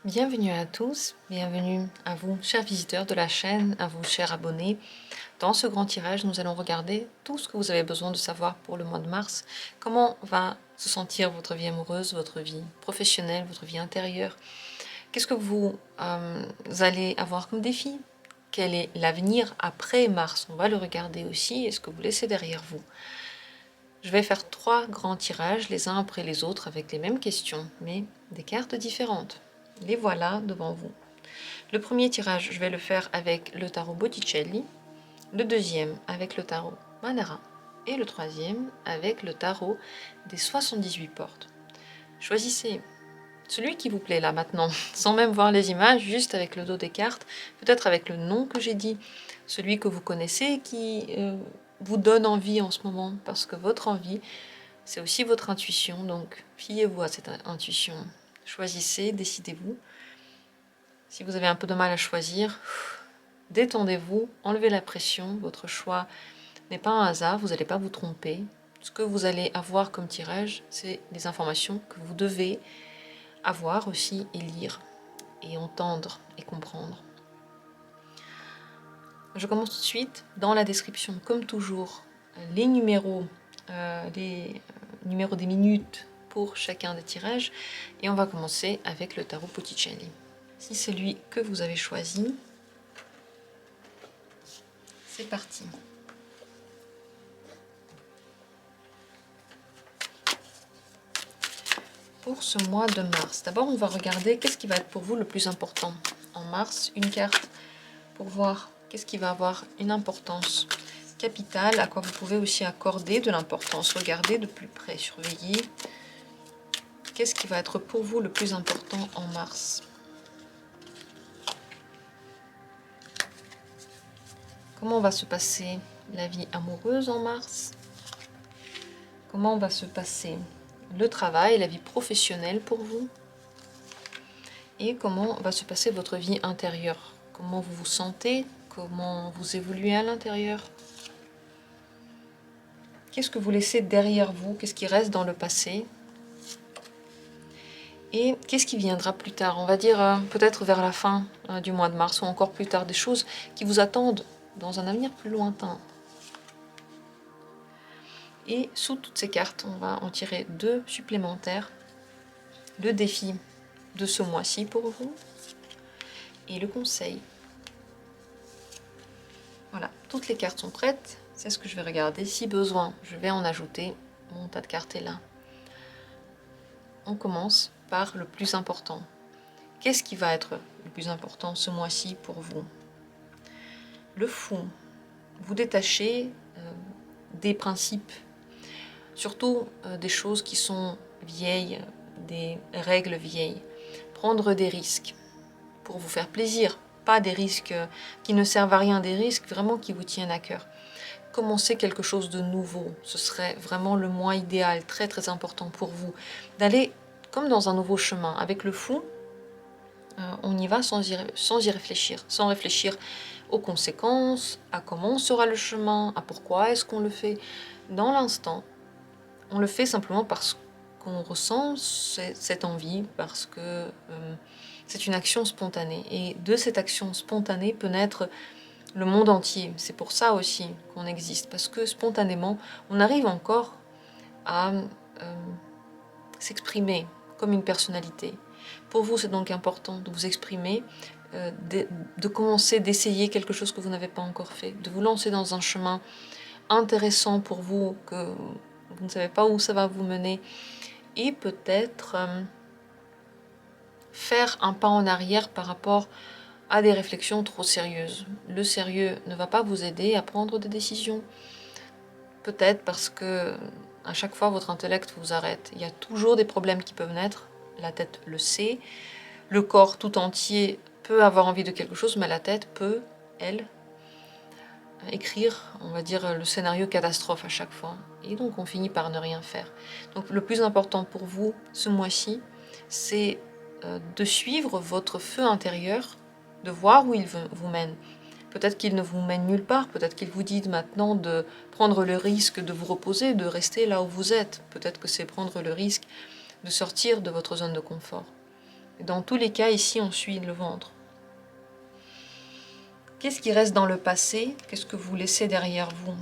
Bienvenue à tous, bienvenue à vous, chers visiteurs de la chaîne, à vous, chers abonnés. Dans ce grand tirage, nous allons regarder tout ce que vous avez besoin de savoir pour le mois de mars. Comment va se sentir votre vie amoureuse, votre vie professionnelle, votre vie intérieure. Qu'est-ce que vous allez avoir comme défi? Quel est l'avenir après mars? On va le regarder aussi. Est-ce que vous laissez derrière vous? Je vais faire 3 grands tirages, les uns après les autres, avec les mêmes questions, mais des cartes différentes. Les voilà devant vous. Le premier tirage, je vais le faire avec le tarot Botticelli, le deuxième avec le tarot Manara et le troisième avec le tarot des 78 portes. Choisissez celui qui vous plaît là maintenant, sans même voir les images, juste avec le dos des cartes, peut-être avec le nom que j'ai dit, celui que vous connaissez qui vous donne envie en ce moment, parce que votre envie, c'est aussi votre intuition, donc fiez-vous à cette intuition. Choisissez, décidez-vous. Si vous avez un peu de mal à choisir, détendez-vous, enlevez la pression, votre choix n'est pas un hasard, vous n'allez pas vous tromper. Ce que vous allez avoir comme tirage, c'est des informations que vous devez avoir aussi et lire, et entendre et comprendre. Je commence tout de suite. Dans la description, comme toujours, les numéros des minutes pour chacun des tirages, et on va commencer avec le tarot Botticelli. Si c'est lui que vous avez choisi, c'est parti. Pour ce mois de mars, d'abord on va regarder qu'est-ce qui va être pour vous le plus important en mars, une carte pour voir qu'est-ce qui va avoir une importance capitale, à quoi vous pouvez aussi accorder de l'importance, regardez de plus près, surveillez. Qu'est-ce qui va être pour vous le plus important en mars? Comment va se passer la vie amoureuse en mars? Comment va se passer le travail, la vie professionnelle pour vous? Et comment va se passer votre vie intérieure? Comment vous vous sentez? Comment vous évoluez à l'intérieur? Qu'est-ce que vous laissez derrière vous? Qu'est-ce qui reste dans le passé? Et qu'est-ce qui viendra plus tard? On va dire peut-être vers la fin du mois de mars ou encore plus tard, des choses qui vous attendent dans un avenir plus lointain. Et sous toutes ces cartes, on va en tirer 2 supplémentaires. Le défi de ce mois-ci pour vous et le conseil. Voilà, toutes les cartes sont prêtes. C'est ce que je vais regarder. Si besoin, je vais en ajouter. Mon tas de cartes est là. On commence par le plus important. Qu'est-ce qui va être le plus important ce mois-ci pour vous? Le fou. Vous détachez des principes, surtout des choses qui sont vieilles, des règles vieilles. Prendre des risques pour vous faire plaisir, pas des risques qui ne servent à rien, des risques vraiment qui vous tiennent à cœur. Commencer quelque chose de nouveau, ce serait vraiment le mois idéal, très très important pour vous, d'aller comme dans un nouveau chemin. Avec le fou, on y va sans y réfléchir, sans réfléchir aux conséquences, à comment sera le chemin, à pourquoi est-ce qu'on le fait. Dans l'instant, on le fait simplement parce qu'on ressent cette envie, parce que c'est une action spontanée. Et de cette action spontanée peut naître le monde entier. C'est pour ça aussi qu'on existe, parce que spontanément, on arrive encore à s'exprimer comme une personnalité. Pour vous, c'est donc important de vous exprimer, de commencer, d'essayer quelque chose que vous n'avez pas encore fait, de vous lancer dans un chemin intéressant pour vous, que vous ne savez pas où ça va vous mener, et peut-être faire un pas en arrière par rapport à des réflexions trop sérieuses. Le sérieux ne va pas vous aider à prendre des décisions. Peut-être parce que à chaque fois votre intellect vous arrête. Il y a toujours des problèmes qui peuvent naître. La tête le sait. Le corps tout entier peut avoir envie de quelque chose, mais la tête peut, elle, écrire, on va dire, le scénario catastrophe à chaque fois. Et donc on finit par ne rien faire. Donc le plus important pour vous ce mois-ci, c'est de suivre votre feu intérieur, de voir où il vous mène. Peut-être qu'il ne vous mène nulle part, peut-être qu'il vous dit maintenant de prendre le risque de vous reposer, de rester là où vous êtes. Peut-être que c'est prendre le risque de sortir de votre zone de confort. Dans tous les cas, ici, on suit le ventre. Qu'est-ce qui reste dans le passé? Qu'est-ce que vous laissez derrière vous?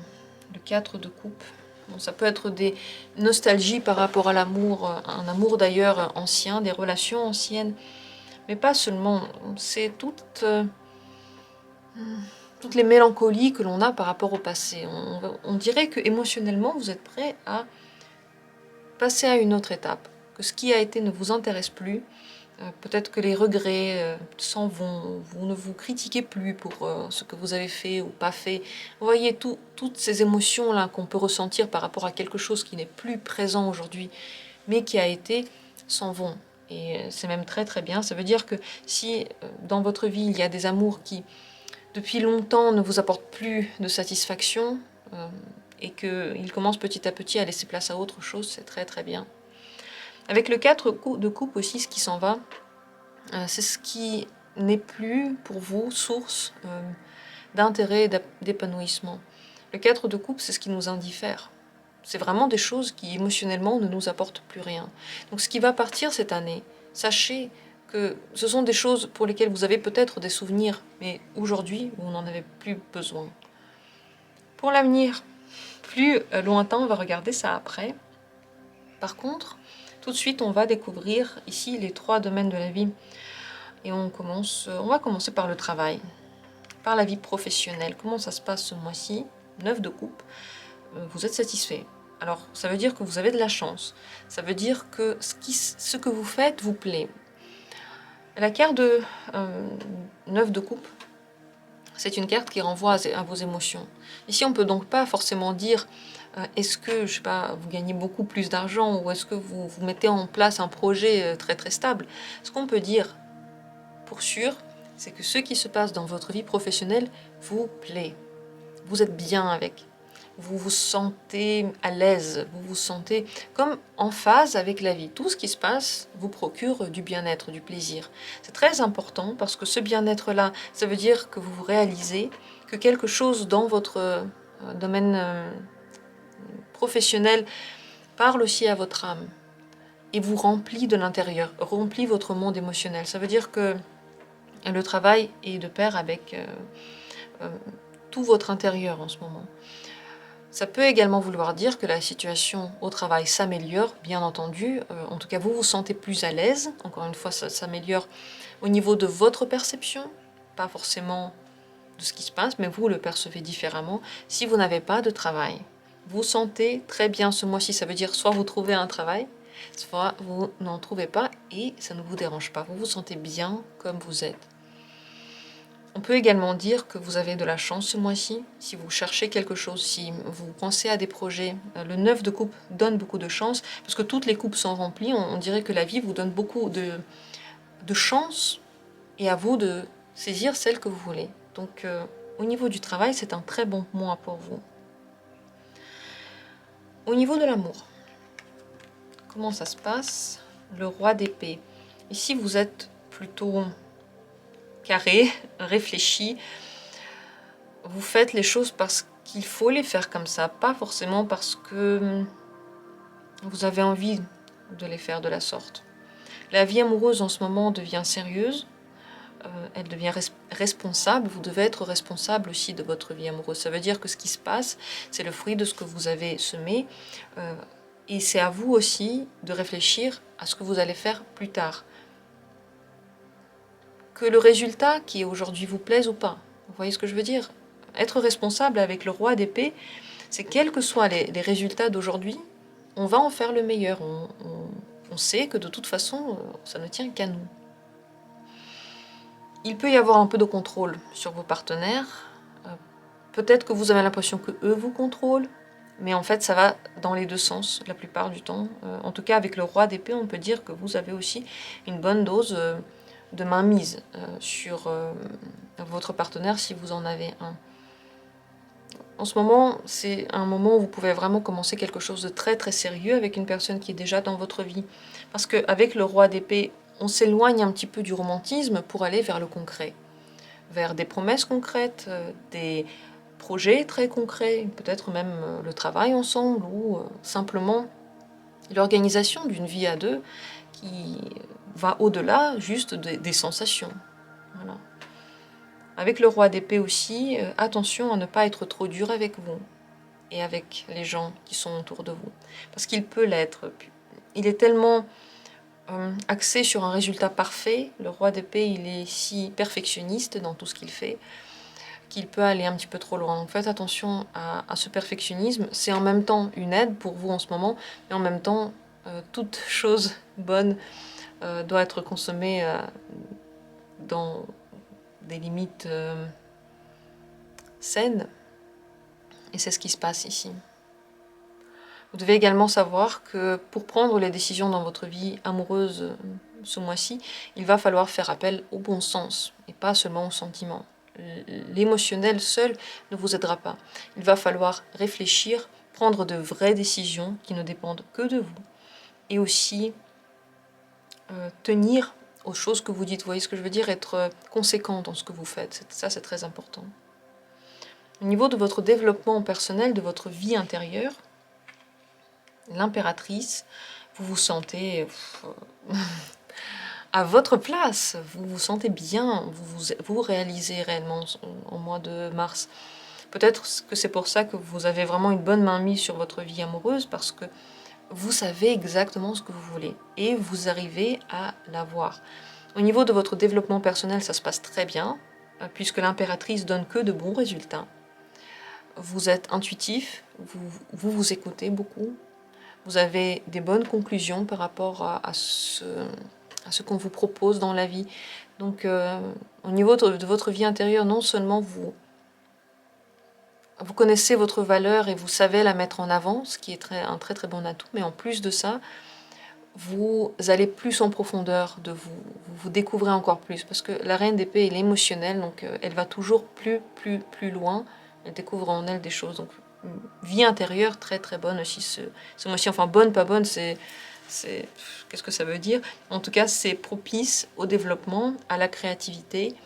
Le 4 de coupe. Bon, ça peut être des nostalgies par rapport à l'amour, un amour d'ailleurs ancien, des relations anciennes, mais pas seulement. C'est toutes les mélancolies que l'on a par rapport au passé. On dirait que émotionnellement, vous êtes prêt à passer à une autre étape, que ce qui a été ne vous intéresse plus. Peut-être que les regrets s'en vont, vous ne vous critiquez plus pour ce que vous avez fait ou pas fait. Vous voyez, toutes ces émotions-là qu'on peut ressentir par rapport à quelque chose qui n'est plus présent aujourd'hui, mais qui a été, s'en vont. Et c'est même très très bien. Ça veut dire que si dans votre vie, il y a des amours qui, depuis longtemps, ne vous apportent plus de satisfaction, et qu'ils commencent petit à petit à laisser place à autre chose, c'est très très bien. Avec le 4 de coupe aussi, ce qui s'en va, c'est ce qui n'est plus pour vous source d'intérêt et d'épanouissement. Le 4 de coupe, c'est ce qui nous indiffère. C'est vraiment des choses qui émotionnellement ne nous apportent plus rien. Donc ce qui va partir cette année, sachez que ce sont des choses pour lesquelles vous avez peut-être des souvenirs, mais aujourd'hui, vous n'en avez plus besoin. Pour l'avenir, plus lointain, on va regarder ça après. Par contre, tout de suite, on va découvrir ici les 3 domaines de la vie. Et on va commencer par le travail, par la vie professionnelle. Comment ça se passe ce mois-ci? 9 de coupe, vous êtes satisfait. Alors, ça veut dire que vous avez de la chance. Ça veut dire que ce que vous faites vous plaît. La carte de 9 de coupe, c'est une carte qui renvoie à vos émotions. Ici, on ne peut donc pas forcément dire est-ce que, je sais pas, vous gagnez beaucoup plus d'argent ou est-ce que vous mettez en place un projet très très stable. Ce qu'on peut dire, pour sûr, c'est que ce qui se passe dans votre vie professionnelle vous plaît. Vous êtes bien avec. Vous vous sentez à l'aise. Vous vous sentez comme en phase avec la vie. Tout ce qui se passe vous procure du bien-être, du plaisir. C'est très important parce que ce bien-être-là, ça veut dire que vous vous réalisez que quelque chose dans votre domaine professionnel parle aussi à votre âme et vous remplit de l'intérieur, remplit votre monde émotionnel. Ça veut dire que le travail est de pair avec tout votre intérieur en ce moment. Ça peut également vouloir dire que la situation au travail s'améliore, bien entendu. En tout cas, vous vous sentez plus à l'aise. Encore une fois, ça s'améliore au niveau de votre perception, pas forcément de ce qui se passe, mais vous le percevez différemment. Si vous n'avez pas de travail, vous sentez très bien ce mois-ci. Ça veut dire soit vous trouvez un travail, soit vous n'en trouvez pas et ça ne vous dérange pas. Vous vous sentez bien comme vous êtes. On peut également dire que vous avez de la chance ce mois-ci, si vous cherchez quelque chose, si vous pensez à des projets. Le 9 de coupe donne beaucoup de chance, parce que toutes les coupes sont remplies, on dirait que la vie vous donne beaucoup de chance, et à vous de saisir celle que vous voulez. Donc au niveau du travail, c'est un très bon mois pour vous. Au niveau de l'amour, comment ça se passe? Le roi d'épée. Ici, vous êtes plutôt carré, réfléchi. Vous faites les choses parce qu'il faut les faire comme ça, pas forcément parce que vous avez envie de les faire de la sorte. La vie amoureuse en ce moment devient sérieuse, elle devient responsable, vous devez être responsable aussi de votre vie amoureuse. Ça veut dire que ce qui se passe, c'est le fruit de ce que vous avez semé, et c'est à vous aussi de réfléchir à ce que vous allez faire plus tard. Que le résultat qui aujourd'hui vous plaise ou pas, vous voyez ce que je veux dire? Être responsable avec le roi d'épée, c'est quels que soient les résultats d'aujourd'hui, on va en faire le meilleur. On sait que de toute façon, ça ne tient qu'à nous. Il peut y avoir un peu de contrôle sur vos partenaires. Peut-être que vous avez l'impression que eux vous contrôlent, mais en fait, ça va dans les deux sens la plupart du temps. En tout cas, avec le roi d'épée, on peut dire que vous avez aussi une bonne dose de mainmise sur votre partenaire si vous en avez un. En ce moment, c'est un moment où vous pouvez vraiment commencer quelque chose de très très sérieux avec une personne qui est déjà dans votre vie. Parce qu'avec le roi d'épée, on s'éloigne un petit peu du romantisme pour aller vers le concret. Vers des promesses concrètes, des projets très concrets, peut-être même le travail ensemble ou simplement l'organisation d'une vie à deux qui va au-delà juste des sensations. Voilà. Avec le roi d'épée aussi, attention à ne pas être trop dur avec vous et avec les gens qui sont autour de vous. Parce qu'il peut l'être. Il est tellement axé sur un résultat parfait. Le roi d'épée, il est si perfectionniste dans tout ce qu'il fait qu'il peut aller un petit peu trop loin. Donc faites attention à ce perfectionnisme. C'est en même temps une aide pour vous en ce moment, mais en même temps, toute chose bonne doit être consommée dans des limites saines. Et c'est ce qui se passe ici. Vous devez également savoir que pour prendre les décisions dans votre vie amoureuse ce mois-ci, il va falloir faire appel au bon sens et pas seulement au sentiment. L'émotionnel seul ne vous aidera pas. Il va falloir réfléchir, prendre de vraies décisions qui ne dépendent que de vous et aussi tenir aux choses que vous dites. Vous voyez ce que je veux dire? Être conséquent dans ce que vous faites. Ça, c'est très important. Au niveau de votre développement personnel, de votre vie intérieure, l'impératrice, vous vous sentez à votre place, vous vous sentez bien, vous réalisez réellement au mois de mars. Peut-être que c'est pour ça que vous avez vraiment une bonne mainmise sur votre vie amoureuse, parce que vous savez exactement ce que vous voulez et vous arrivez à l'avoir. Au niveau de votre développement personnel, ça se passe très bien, puisque l'impératrice donne que de bons résultats. Vous êtes intuitif, vous écoutez beaucoup, vous avez des bonnes conclusions par rapport à ce qu'on vous propose dans la vie. Donc, au niveau de votre vie intérieure, non seulement vous connaissez votre valeur et vous savez la mettre en avant, ce qui est un très très bon atout, mais en plus de ça, vous allez plus en profondeur de vous découvrez encore plus, parce que la reine d'épée elle est émotionnelle, donc elle va toujours plus loin, elle découvre en elle des choses. Donc, vie intérieure très très bonne aussi ce mois-ci, enfin bonne, pas bonne, qu'est-ce que ça veut dire? En tout cas, c'est propice au développement, à la créativité,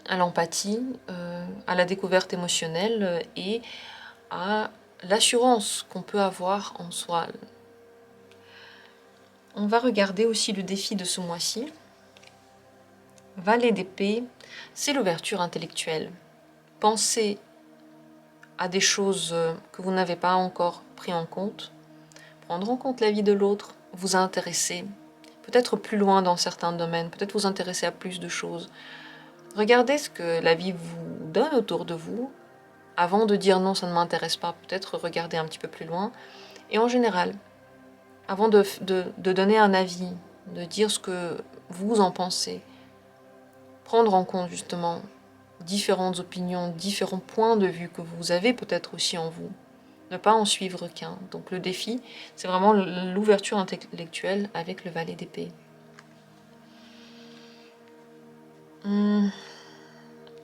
à l'empathie, à la découverte émotionnelle et à l'assurance qu'on peut avoir en soi. On va regarder aussi le défi de ce mois-ci. Valet d'épée, c'est l'ouverture intellectuelle. Pensez à des choses que vous n'avez pas encore pris en compte. Prendre en compte la vie de l'autre, vous intéresser, peut-être plus loin dans certains domaines, peut-être vous intéresser à plus de choses. Regardez ce que la vie vous donne autour de vous, avant de dire non, ça ne m'intéresse pas, peut-être regarder un petit peu plus loin. Et en général, avant de donner un avis, de dire ce que vous en pensez, prendre en compte justement différentes opinions, différents points de vue que vous avez peut-être aussi en vous. Ne pas en suivre qu'un. Donc le défi, c'est vraiment l'ouverture intellectuelle avec le valet d'épée.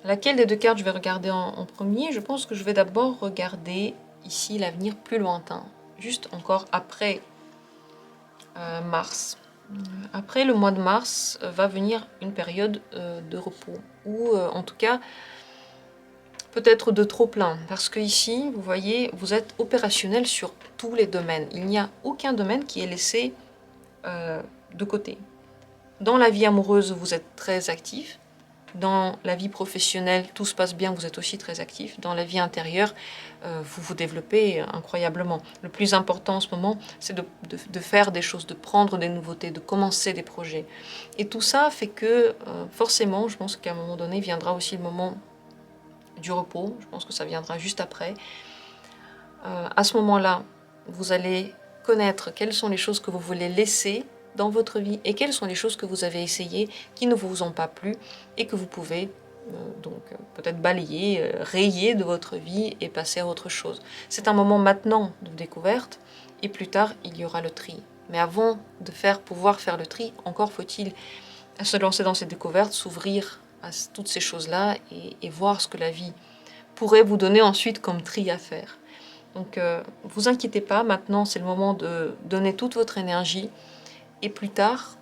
Laquelle des deux cartes je vais regarder en premier? Je pense que je vais d'abord regarder ici l'avenir plus lointain, juste encore après mars. Après le mois de mars va venir une période de repos, ou en tout cas peut-être de trop plein, parce que ici, vous voyez, vous êtes opérationnel sur tous les domaines. Il n'y a aucun domaine qui est laissé de côté. Dans la vie amoureuse, vous êtes très actif. Dans la vie professionnelle, tout se passe bien, vous êtes aussi très actif. Dans la vie intérieure, vous vous développez incroyablement. Le plus important en ce moment, c'est de faire des choses, de prendre des nouveautés, de commencer des projets. Et tout ça fait que, forcément, je pense qu'à un moment donné, viendra aussi le moment du repos. Je pense que ça viendra juste après. À ce moment-là, vous allez connaître quelles sont les choses que vous voulez laisser dans votre vie et quelles sont les choses que vous avez essayées qui ne vous ont pas plu et que vous pouvez donc peut-être balayer, rayer de votre vie et passer à autre chose. C'est un moment maintenant de découverte et plus tard il y aura le tri. Mais avant de pouvoir faire le tri, encore faut-il se lancer dans cette découverte, s'ouvrir à toutes ces choses-là et voir ce que la vie pourrait vous donner ensuite comme tri à faire. Donc, vous inquiétez pas, maintenant c'est le moment de donner toute votre énergie et plus tard,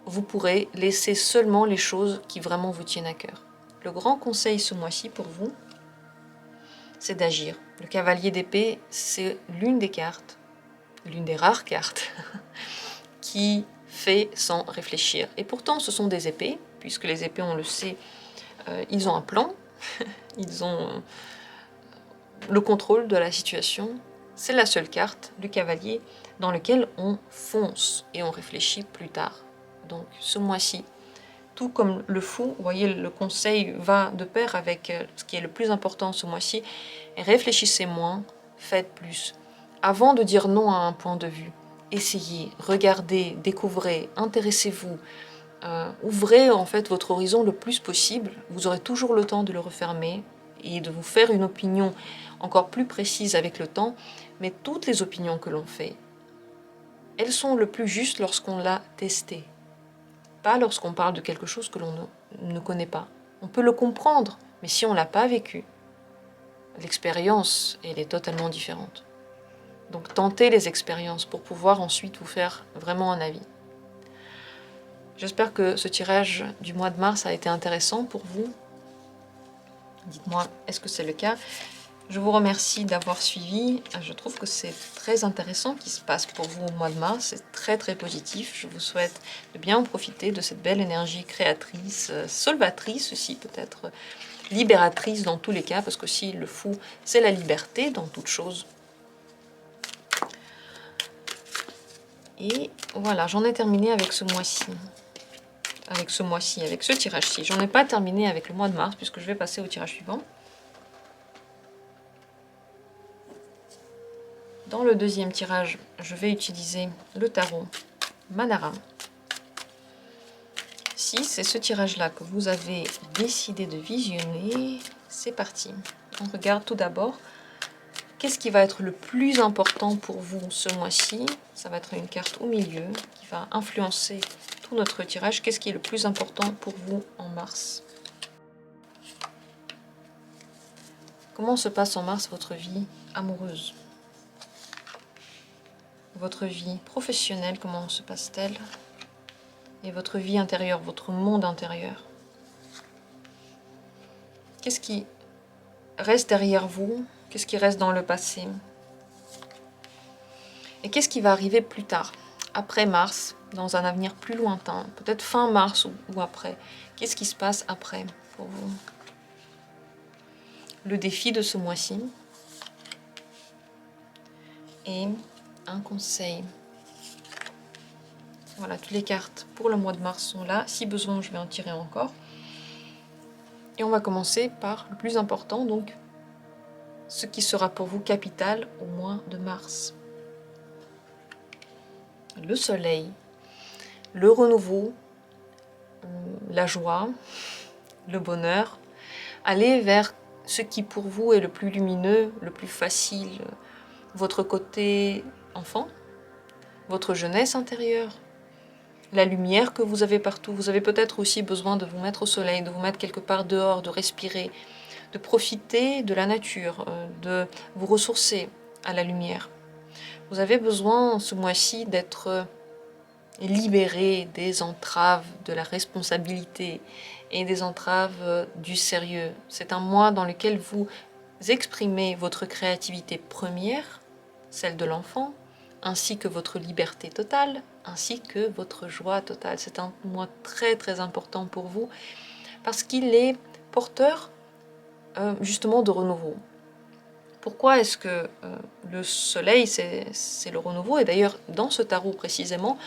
vous pourrez laisser seulement les choses qui vraiment vous tiennent à cœur. Le grand conseil ce mois-ci pour vous, c'est d'agir. Le cavalier d'épée, c'est l'une des cartes, l'une des rares cartes, qui fait sans réfléchir. Et pourtant, ce sont des épées, puisque les épées, on le sait, ils ont un plan, ils ont le contrôle de la situation. C'est la seule carte, le cavalier, dans lequel on fonce et on réfléchit plus tard. Donc ce mois-ci, tout comme le fou, vous voyez, le conseil va de pair avec ce qui est le plus important ce mois-ci. Réfléchissez moins, faites plus. Avant de dire non à un point de vue, essayez, regardez, découvrez, intéressez-vous. Ouvrez en fait votre horizon le plus possible. Vous aurez toujours le temps de le refermer et de vous faire une opinion encore plus précise avec le temps. Mais toutes les opinions que l'on fait, elles sont le plus justes lorsqu'on l'a testé. Pas lorsqu'on parle de quelque chose que l'on ne connaît pas. On peut le comprendre, mais si on ne l'a pas vécu, l'expérience, elle est totalement différente. Donc tentez les expériences pour pouvoir ensuite vous faire vraiment un avis. J'espère que ce tirage du mois de mars a été intéressant pour vous. Dites-moi, est-ce que c'est le cas? Je vous remercie d'avoir suivi. Je trouve que c'est très intéressant ce qui se passe pour vous au mois de mars. C'est très très positif. Je vous souhaite de bien en profiter de cette belle énergie créatrice, solvatrice aussi peut-être, libératrice dans tous les cas, parce que si le fou, c'est la liberté dans toute chose. Et voilà, j'en ai terminé avec ce mois-ci. Avec ce tirage-ci. J'en ai pas terminé avec le mois de mars, puisque je vais passer au tirage suivant. Dans le deuxième tirage, je vais utiliser le tarot Manara. Si c'est ce tirage-là que vous avez décidé de visionner, c'est parti. On regarde tout d'abord qu'est-ce qui va être le plus important pour vous ce mois-ci. Ça va être une carte au milieu qui va influencer tout notre tirage. Qu'est-ce qui est le plus important pour vous en mars? Comment se passe en mars votre vie amoureuse? Votre vie professionnelle, comment se passe-t-elle? Et votre vie intérieure, votre monde intérieur. Qu'est-ce qui reste derrière vous? Qu'est-ce qui reste dans le passé? Et qu'est-ce qui va arriver plus tard, après mars, dans un avenir plus lointain, peut-être fin mars ou après? Qu'est-ce qui se passe après pour vous? Le défi de ce mois-ci. Et un conseil. Voilà, toutes les cartes pour le mois de mars sont là. Si besoin, je vais en tirer encore. Et on va commencer par le plus important, donc ce qui sera pour vous capital au mois de mars. Le soleil, le renouveau, la joie, le bonheur. Allez vers ce qui pour vous est le plus lumineux, le plus facile. Votre côté enfant, votre jeunesse intérieure, la lumière que vous avez partout. Vous avez peut-être aussi besoin de vous mettre au soleil, de vous mettre quelque part dehors, de respirer, de profiter de la nature, de vous ressourcer à la lumière. Vous avez besoin ce mois-ci d'être libéré des entraves de la responsabilité et des entraves du sérieux. C'est un mois dans lequel vous exprimez votre créativité première, celle de l'enfant, ainsi que votre liberté totale, ainsi que votre joie totale. C'est un mois très très important pour vous parce qu'il est porteur justement de renouveau. Pourquoi est-ce que le soleil c'est le renouveau? Et d'ailleurs dans ce tarot précisément,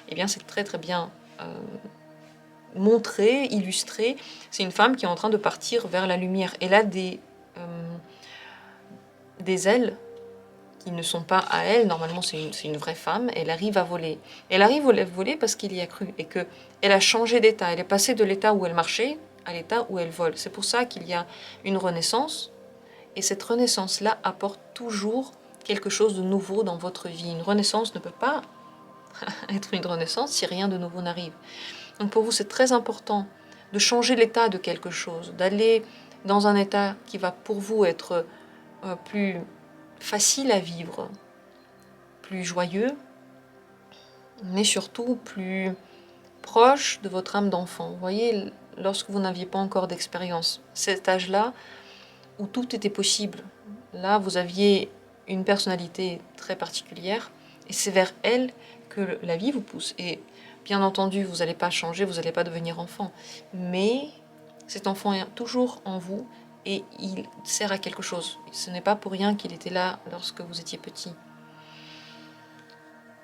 eh bien c'est très très bien montré, illustré. C'est une femme qui est en train de partir vers la lumière. Elle a des ailes qui ne sont pas à elle. Normalement, c'est une vraie femme. Elle arrive à voler. Elle arrive à voler parce qu'il y a cru et qu'elle a changé d'état. Elle est passée de l'état où elle marchait à l'état où elle vole. C'est pour ça qu'il y a une renaissance. Et cette renaissance-là apporte toujours quelque chose de nouveau dans votre vie. Une renaissance ne peut pas être une renaissance si rien de nouveau n'arrive. Donc pour vous, c'est très important de changer l'état de quelque chose, d'aller dans un état qui va pour vous être plus facile à vivre, plus joyeux, mais surtout plus proche de votre âme d'enfant. Vous voyez, lorsque vous n'aviez pas encore d'expérience, cet âge-là où tout était possible, là vous aviez une personnalité très particulière et c'est vers elle que la vie vous pousse. Et Bien entendu, vous n'allez pas changer, vous n'allez pas devenir enfant. Mais cet enfant est toujours en vous et il sert à quelque chose. Ce n'est pas pour rien qu'il était là lorsque vous étiez petit.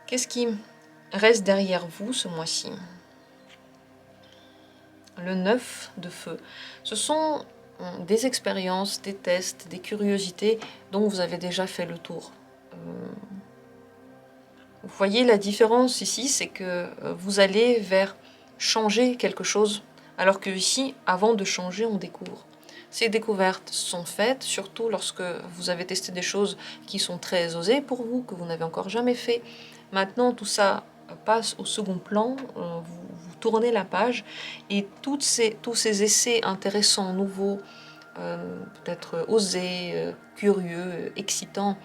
Qu'est-ce qui reste derrière vous ce mois-ci? Le 9 de feu. Ce sont des expériences, des tests, des curiosités dont vous avez déjà fait le tour. Vous voyez la différence ici, c'est que vous allez vers changer quelque chose, alors que ici, avant de changer, on découvre. Ces découvertes sont faites, surtout lorsque vous avez testé des choses qui sont très osées pour vous, que vous n'avez encore jamais fait. Maintenant, tout ça passe au second plan, vous tournez la page, et tous ces essais intéressants, nouveaux, peut-être osés, curieux, excitants,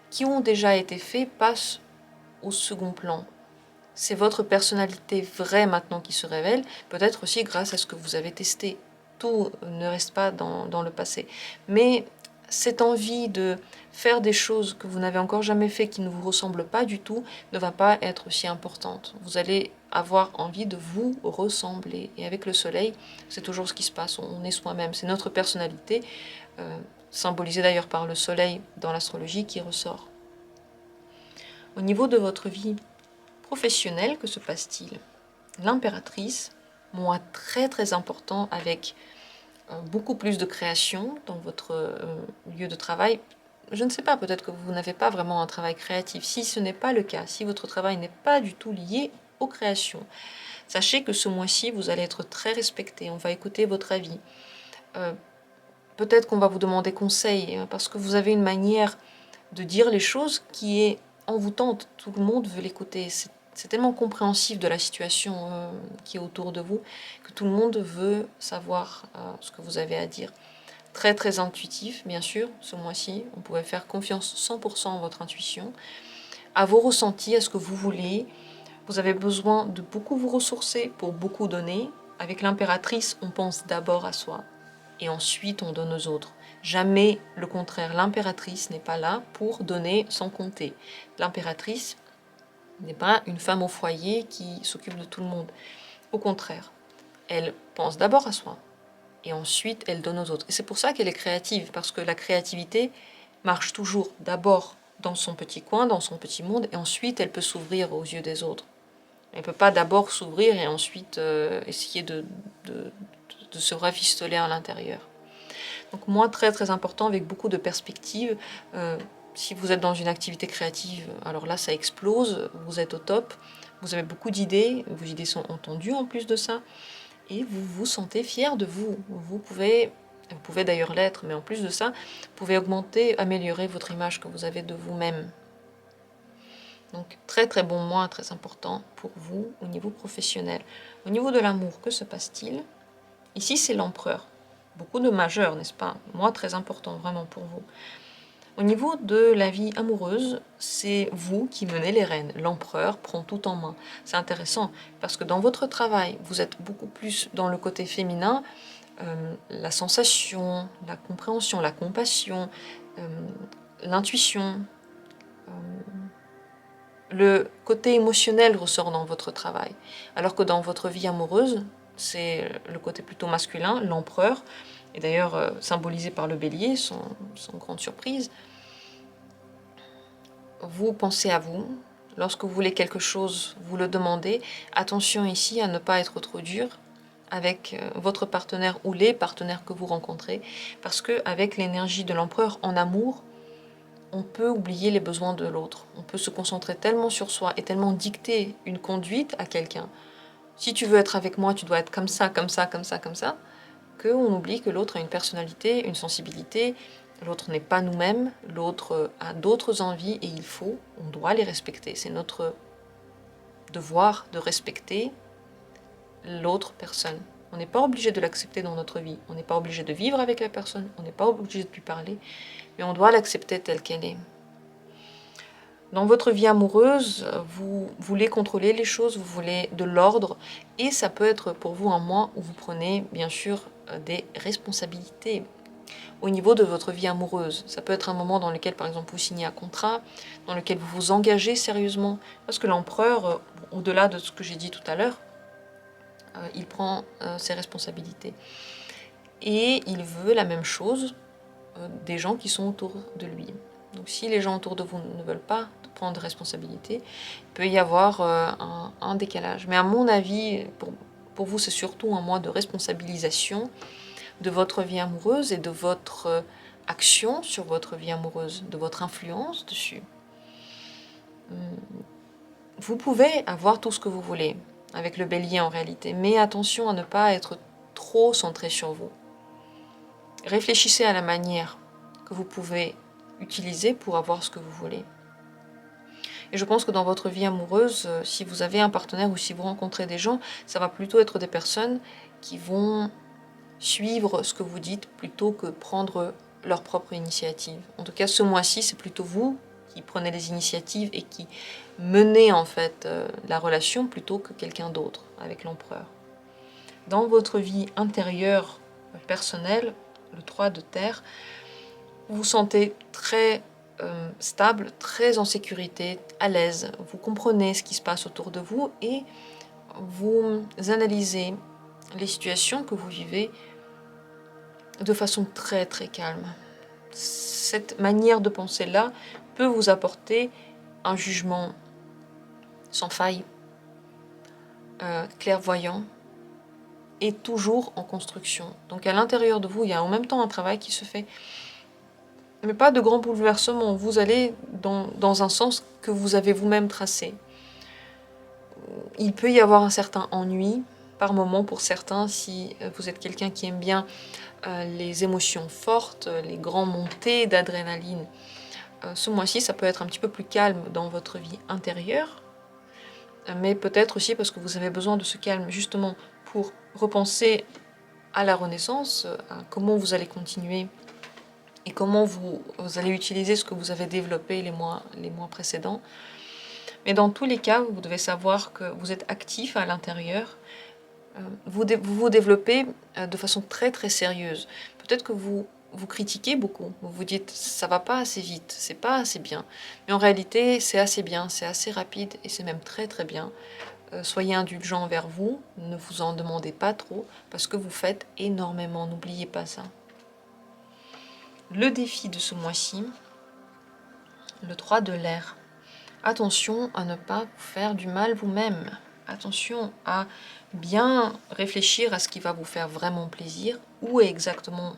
qui ont déjà été faits, passent au second plan. C'est votre personnalité vraie maintenant qui se révèle, peut-être aussi grâce à ce que vous avez testé. Tout ne reste pas dans le passé. Mais cette envie de faire des choses que vous n'avez encore jamais fait, qui ne vous ressemblent pas du tout, ne va pas être aussi importante. Vous allez avoir envie de vous ressembler. Et avec le soleil, c'est toujours ce qui se passe. On est soi-même. C'est notre personnalité, symbolisée d'ailleurs par le soleil dans l'astrologie, qui ressort. Au niveau de votre vie professionnelle, que se passe-t-il? L'impératrice, mois très très important avec beaucoup plus de création dans votre lieu de travail. Je ne sais pas, peut-être que vous n'avez pas vraiment un travail créatif. Si ce n'est pas le cas, si votre travail n'est pas du tout lié aux créations, sachez que ce mois-ci, vous allez être très respecté. On va écouter votre avis. Peut-être qu'on va vous demander conseil, parce que vous avez une manière de dire les choses qui est envoûtante. Tout le monde veut l'écouter. C'est tellement compréhensif de la situation qui est autour de vous que tout le monde veut savoir ce que vous avez à dire. Très très intuitif, bien sûr, ce mois-ci. On pouvait faire confiance 100% en votre intuition, à vos ressentis, à ce que vous voulez. Vous avez besoin de beaucoup vous ressourcer pour beaucoup donner. Avec l'impératrice, on pense d'abord à soi et ensuite on donne aux autres. Jamais le contraire. L'impératrice n'est pas là pour donner sans compter. L'impératrice n'est pas une femme au foyer qui s'occupe de tout le monde. Au contraire, elle pense d'abord à soi et ensuite elle donne aux autres. Et c'est pour ça qu'elle est créative, parce que la créativité marche toujours d'abord dans son petit coin, dans son petit monde, et ensuite elle peut s'ouvrir aux yeux des autres. Elle ne peut pas d'abord s'ouvrir et ensuite essayer de se rafistoler à l'intérieur. Donc moi, très très important, avec beaucoup de perspectives. Si vous êtes dans une activité créative, alors là ça explose, vous êtes au top, vous avez beaucoup d'idées, vos idées sont entendues en plus de ça, et vous vous sentez fier de vous. Vous pouvez d'ailleurs l'être, mais en plus de ça, vous pouvez augmenter, améliorer votre image que vous avez de vous-même. Donc très très bon mois, très important pour vous au niveau professionnel. Au niveau de l'amour, que se passe-t-il? Ici c'est l'empereur. Beaucoup de majeurs, n'est-ce pas? Mois très important vraiment pour vous. Au niveau de la vie amoureuse, c'est vous qui menez les rênes. L'empereur prend tout en main. C'est intéressant parce que dans votre travail, vous êtes beaucoup plus dans le côté féminin, la sensation, la compréhension, la compassion, l'intuition. Le côté émotionnel ressort dans votre travail. Alors que dans votre vie amoureuse, c'est le côté plutôt masculin, l'empereur, et d'ailleurs symbolisé par le bélier, sans grande surprise. Vous pensez à vous, lorsque vous voulez quelque chose, vous le demandez. Attention ici à ne pas être trop dur avec votre partenaire ou les partenaires que vous rencontrez, parce qu'avec l'énergie de l'empereur en amour, on peut oublier les besoins de l'autre. On peut se concentrer tellement sur soi et tellement dicter une conduite à quelqu'un. Si tu veux être avec moi, tu dois être comme ça, comme ça, comme ça, comme ça, qu'on oublie que l'autre a une personnalité, une sensibilité. L'autre n'est pas nous-mêmes, l'autre a d'autres envies et on doit les respecter. C'est notre devoir de respecter l'autre personne. On n'est pas obligé de l'accepter dans notre vie, on n'est pas obligé de vivre avec la personne, on n'est pas obligé de lui parler, mais on doit l'accepter telle qu'elle est. Dans votre vie amoureuse, vous voulez contrôler les choses, vous voulez de l'ordre, et ça peut être pour vous un mois où vous prenez bien sûr des responsabilités au niveau de votre vie amoureuse. Ça peut être un moment dans lequel, par exemple, vous signez un contrat, dans lequel vous vous engagez sérieusement, parce que l'empereur, au-delà de ce que j'ai dit tout à l'heure, il prend ses responsabilités. Et il veut la même chose des gens qui sont autour de lui. Donc si les gens autour de vous ne veulent pas prendre de responsabilités, il peut y avoir un décalage. Mais à mon avis, pour vous, c'est surtout un mois de responsabilisation de votre vie amoureuse et de votre action sur votre vie amoureuse, de votre influence dessus. Vous pouvez avoir tout ce que vous voulez avec le bélier en réalité, mais attention à ne pas être trop centré sur vous. Réfléchissez à la manière que vous pouvez utiliser pour avoir ce que vous voulez. Et je pense que dans votre vie amoureuse, si vous avez un partenaire ou si vous rencontrez des gens, ça va plutôt être des personnes qui vont suivre ce que vous dites plutôt que prendre leur propre initiative. En tout cas, ce mois-ci, c'est plutôt vous qui prenez les initiatives et qui menez en fait la relation plutôt que quelqu'un d'autre avec l'empereur. Dans votre vie intérieure, personnelle, le 3 de terre, vous vous sentez très stable, très en sécurité, à l'aise. Vous comprenez ce qui se passe autour de vous et vous analysez les situations que vous vivez de façon très très calme. Cette manière de penser-là peut vous apporter un jugement sans faille, clairvoyant et toujours en construction. Donc à l'intérieur de vous, il y a en même temps un travail qui se fait, mais pas de grands bouleversements. Vous allez dans un sens que vous avez vous-même tracé. Il peut y avoir un certain ennui par moment pour certains si vous êtes quelqu'un qui aime bien les émotions fortes, les grandes montées d'adrénaline. Ce mois-ci, ça peut être un petit peu plus calme dans votre vie intérieure, mais peut-être aussi parce que vous avez besoin de ce calme justement pour repenser à la renaissance, à comment vous allez continuer et comment vous allez utiliser ce que vous avez développé les mois précédents. Mais dans tous les cas, vous devez savoir que vous êtes actif à l'intérieur, vous vous développez de façon très très sérieuse. Peut-être que vous critiquez beaucoup, vous vous dites ça va pas assez vite, c'est pas assez bien. Mais en réalité, c'est assez bien, c'est assez rapide et c'est même très très bien. Soyez indulgent envers vous, ne vous en demandez pas trop parce que vous faites énormément, n'oubliez pas ça. Le défi de ce mois-ci, le 3 de l'air. Attention à ne pas vous faire du mal vous-même. Attention à bien réfléchir à ce qui va vous faire vraiment plaisir. Où est exactement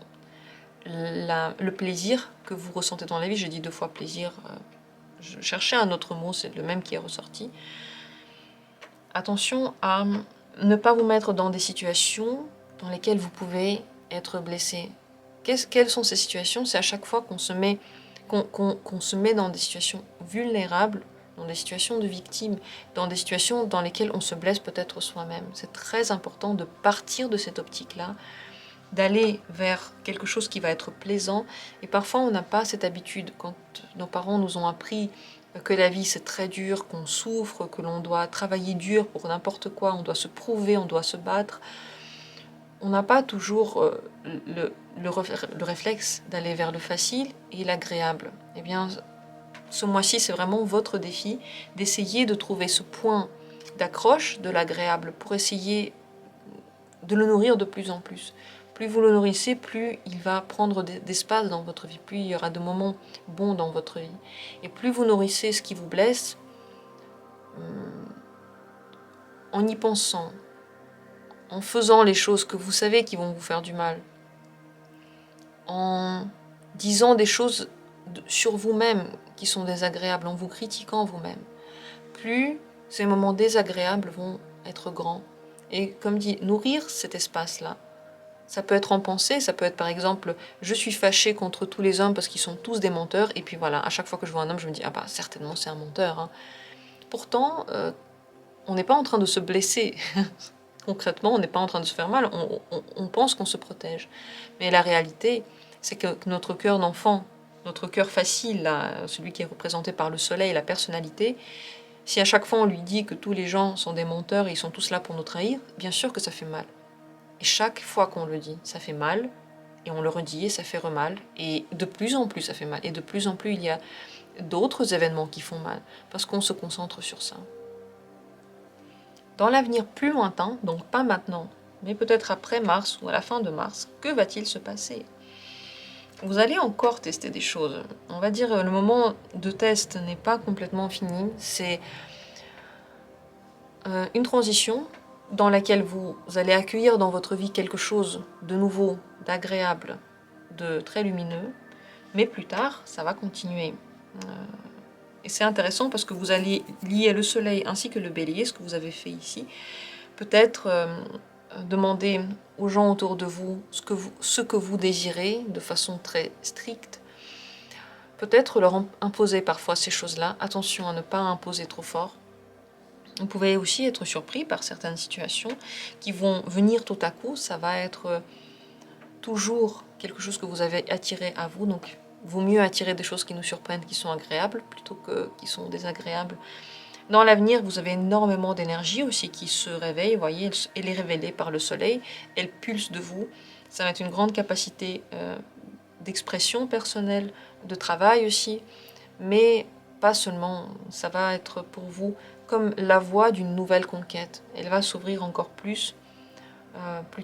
le plaisir que vous ressentez dans la vie? J'ai dit 2 fois plaisir. Je cherchais un autre mot, c'est le même qui est ressorti. Attention à ne pas vous mettre dans des situations dans lesquelles vous pouvez être blessé. Quelles sont ces situations? C'est à chaque fois qu'on se met dans des situations vulnérables, dans des situations de victime, dans des situations dans lesquelles on se blesse peut-être soi-même. C'est très important de partir de cette optique-là, d'aller vers quelque chose qui va être plaisant. Et parfois, on n'a pas cette habitude. Quand nos parents nous ont appris que la vie c'est très dur, qu'on souffre, que l'on doit travailler dur pour n'importe quoi, on doit se prouver, on doit se battre, on n'a pas toujours le réflexe d'aller vers le facile et l'agréable. Eh bien, ce mois-ci, c'est vraiment votre défi d'essayer de trouver ce point d'accroche de l'agréable pour essayer de le nourrir de plus en plus. Plus vous le nourrissez, plus il va prendre d'espace dans votre vie, plus il y aura de moments bons dans votre vie. Et plus vous nourrissez ce qui vous blesse, en y pensant, en faisant les choses que vous savez qui vont vous faire du mal, en disant des choses sur vous-même qui sont désagréables, en vous critiquant vous-même, plus ces moments désagréables vont être grands. Et comme dit, nourrir cet espace-là, ça peut être en pensée, ça peut être par exemple, je suis fâchée contre tous les hommes parce qu'ils sont tous des menteurs, et puis voilà, à chaque fois que je vois un homme, je me dis, ah bah certainement c'est un menteur. Hein. Pourtant, on n'est pas en train de se blesser. Concrètement, on n'est pas en train de se faire mal, on pense qu'on se protège. Mais la réalité, c'est que notre cœur d'enfant, notre cœur facile, là, celui qui est représenté par le soleil, la personnalité, si à chaque fois on lui dit que tous les gens sont des menteurs et ils sont tous là pour nous trahir, bien sûr que ça fait mal. Et chaque fois qu'on le dit, ça fait mal, et on le redit et ça fait mal, et de plus en plus ça fait mal, et de plus en plus il y a d'autres événements qui font mal, parce qu'on se concentre sur ça. Dans l'avenir plus lointain, donc pas maintenant, mais peut-être après mars ou à la fin de mars, que va-t-il se passer? Vous allez encore tester des choses. On va dire le moment de test n'est pas complètement fini. C'est une transition dans laquelle vous allez accueillir dans votre vie quelque chose de nouveau, d'agréable, de très lumineux. Mais plus tard, ça va continuer. Et c'est intéressant parce que vous allez lier le soleil ainsi que le bélier, ce que vous avez fait ici. Peut-être demander aux gens autour de vous ce que vous désirez de façon très stricte. Peut-être leur imposer parfois ces choses-là. Attention à ne pas imposer trop fort. Vous pouvez aussi être surpris par certaines situations qui vont venir tout à coup. Ça va être toujours quelque chose que vous avez attiré à vous. Donc, vaut mieux attirer des choses qui nous surprennent, qui sont agréables, plutôt que qui sont désagréables. Dans l'avenir, vous avez énormément d'énergie aussi qui se réveille. Vous voyez, elle est révélée par le soleil. Elle pulse de vous. Ça va être une grande capacité d'expression personnelle, de travail aussi. Mais pas seulement. Ça va être pour vous comme la voie d'une nouvelle conquête. Elle va s'ouvrir encore plus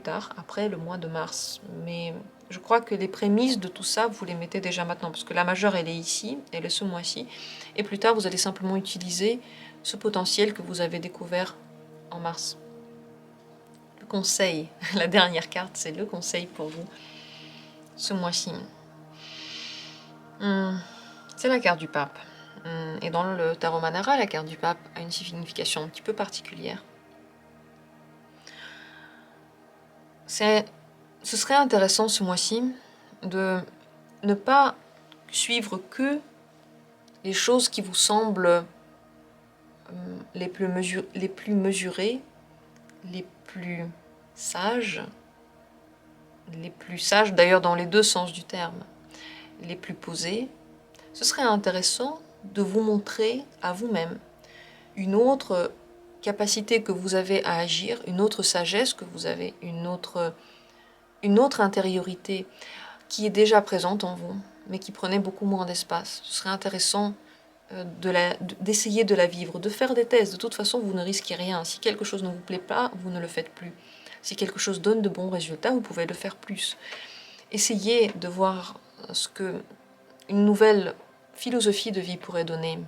tard, après le mois de mars. Mais je crois que les prémices de tout ça, vous les mettez déjà maintenant, parce que la majeure, elle est ici, elle est ce mois-ci. Et plus tard, vous allez simplement utiliser ce potentiel que vous avez découvert en mars. Le conseil, la dernière carte, c'est le conseil pour vous ce mois-ci. C'est la carte du pape. Et dans le tarot Manara, la carte du pape a une signification un petit peu particulière. Ce serait intéressant ce mois-ci de ne pas suivre que les choses qui vous semblent les plus mesurées, les plus sages d'ailleurs dans les deux sens du terme, les plus posées. Ce serait intéressant de vous montrer à vous-même une autre capacité que vous avez à agir, une autre sagesse que vous avez, une autre intériorité qui est déjà présente en vous, mais qui prenait beaucoup moins d'espace. Ce serait intéressant d'essayer de la vivre, de faire des tests. De toute façon, vous ne risquez rien. Si quelque chose ne vous plaît pas, vous ne le faites plus. Si quelque chose donne de bons résultats, vous pouvez le faire plus. Essayez de voir ce que une nouvelle philosophie de vie pourrait donner.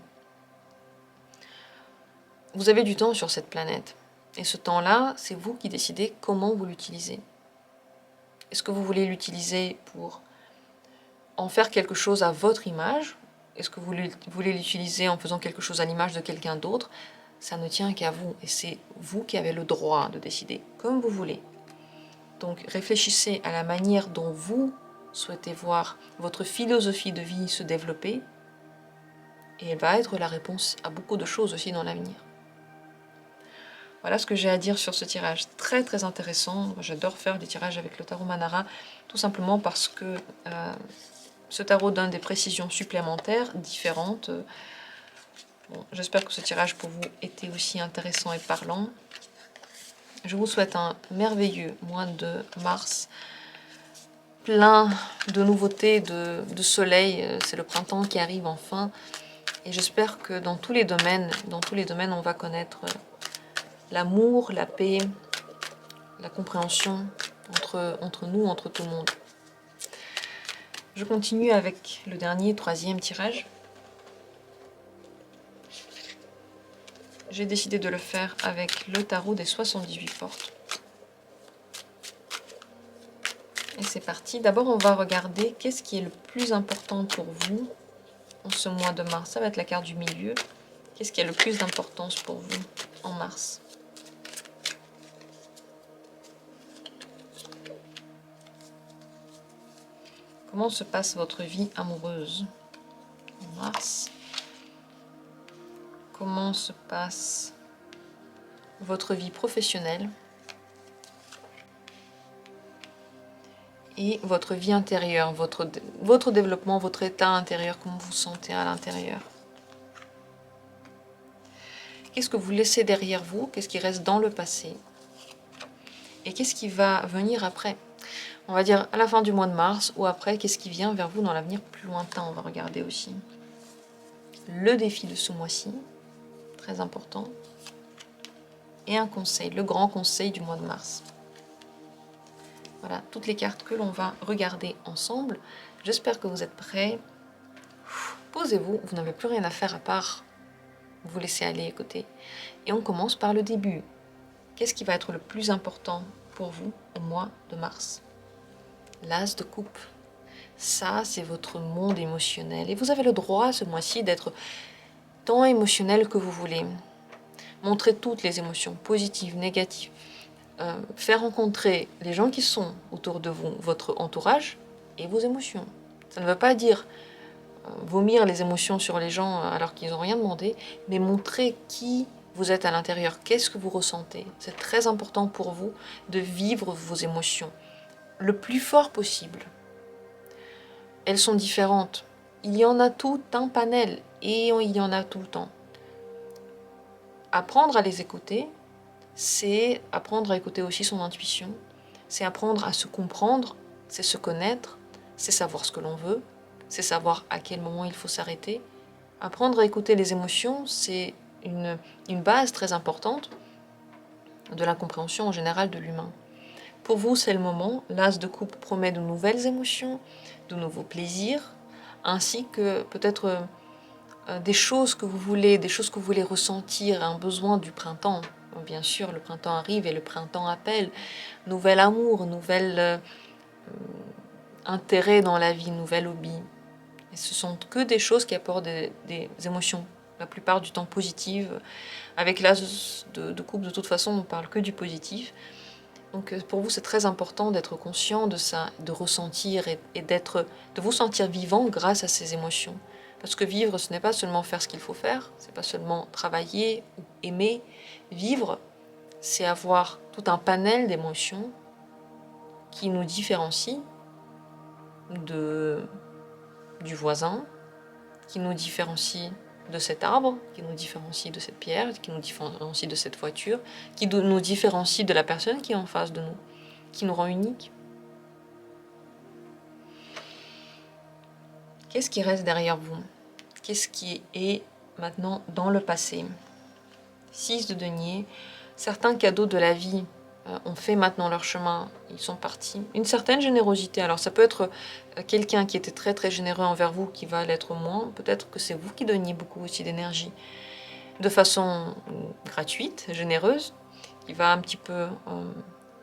Vous avez du temps sur cette planète. Et ce temps-là, c'est vous qui décidez comment vous l'utilisez. Est-ce que vous voulez l'utiliser pour en faire quelque chose à votre image? Est-ce que vous voulez l'utiliser en faisant quelque chose à l'image de quelqu'un d'autre? Ça ne tient qu'à vous. Et c'est vous qui avez le droit de décider, comme vous voulez. Donc réfléchissez à la manière dont vous souhaitez voir votre philosophie de vie se développer. Et elle va être la réponse à beaucoup de choses aussi dans l'avenir. Voilà ce que j'ai à dire sur ce tirage. Très très intéressant. J'adore faire des tirages avec le tarot Manara, tout simplement parce que ce tarot donne des précisions supplémentaires, différentes. Bon, j'espère que ce tirage pour vous était aussi intéressant et parlant. Je vous souhaite un merveilleux mois de mars, plein de nouveautés, de soleil. C'est le printemps qui arrive enfin. Et j'espère que dans tous les domaines, on va connaître l'amour, la paix, la compréhension entre nous, entre tout le monde. Je continue avec le dernier, troisième tirage. J'ai décidé de le faire avec le tarot des 78 portes. Et c'est parti. D'abord, on va regarder qu'est-ce qui est le plus important pour vous en ce mois de mars. Ça va être la carte du milieu. Qu'est-ce qui a le plus d'importance pour vous en mars? Comment se passe votre vie amoureuse en mars? Comment se passe votre vie professionnelle et votre vie intérieure, votre développement, votre état intérieur, comment vous vous sentez à l'intérieur? Qu'est-ce que vous laissez derrière vous? Qu'est-ce qui reste dans le passé? Et qu'est-ce qui va venir après? On va dire à la fin du mois de mars ou après, qu'est-ce qui vient vers vous dans l'avenir plus lointain? On va regarder aussi le défi de ce mois-ci, très important. et un conseil, le grand conseil du mois de mars. Voilà, toutes les cartes que l'on va regarder ensemble. J'espère que vous êtes prêts. Posez-vous, vous n'avez plus rien à faire à part vous laisser aller écouter. Et on commence par le début. Qu'est-ce qui va être le plus important pour vous au mois de mars? L'As de coupe. Ça, c'est votre monde émotionnel. Et vous avez le droit ce mois-ci d'être tant émotionnel que vous voulez. Montrez toutes les émotions, positives, négatives. Faire rencontrer les gens qui sont autour de vous, votre entourage et vos émotions. Ça ne veut pas dire vomir les émotions sur les gens alors qu'ils n'ont rien demandé, mais montrer qui vous êtes à l'intérieur, qu'est-ce que vous ressentez. C'est très important pour vous de vivre vos émotions le plus fort possible. Elles sont différentes. Il y en a tout un panel et il y en a tout le temps. Apprendre à les écouter, c'est apprendre à écouter aussi son intuition, c'est apprendre à se comprendre, c'est se connaître, c'est savoir ce que l'on veut, c'est savoir à quel moment il faut s'arrêter. Apprendre à écouter les émotions, c'est une base très importante de la compréhension en général de l'humain. Pour vous, c'est le moment. L'As de coupe promet de nouvelles émotions, de nouveaux plaisirs, ainsi que peut-être des choses que vous voulez, des choses que vous voulez ressentir, un besoin du printemps. Bien sûr, le printemps arrive et le printemps appelle. Nouvel amour, nouvel intérêt dans la vie, nouvel hobby. Et ce sont que des choses qui apportent des émotions, la plupart du temps positives. Avec l'As de coupe, de toute façon, on ne parle que du positif. Donc pour vous, c'est très important d'être conscient de ça, de ressentir et de vous sentir vivant grâce à ces émotions. Parce que vivre, ce n'est pas seulement faire ce qu'il faut faire, c'est pas seulement travailler ou aimer. Vivre, c'est avoir tout un panel d'émotions qui nous différencient du voisin, qui nous différencie de cet arbre, qui nous différencie de cette pierre, qui nous différencie de cette voiture, qui nous différencie de la personne qui est en face de nous, qui nous rend uniques. Qu'est-ce qui reste derrière vous? Qu'est-ce qui est maintenant dans le passé? 6 de denier. Certains cadeaux de la vie ont fait maintenant leur chemin, ils sont partis. Une certaine générosité, alors ça peut être quelqu'un qui était très très généreux envers vous qui va l'être moins, peut-être que c'est vous qui donniez beaucoup aussi d'énergie de façon gratuite, généreuse, qui va un petit peu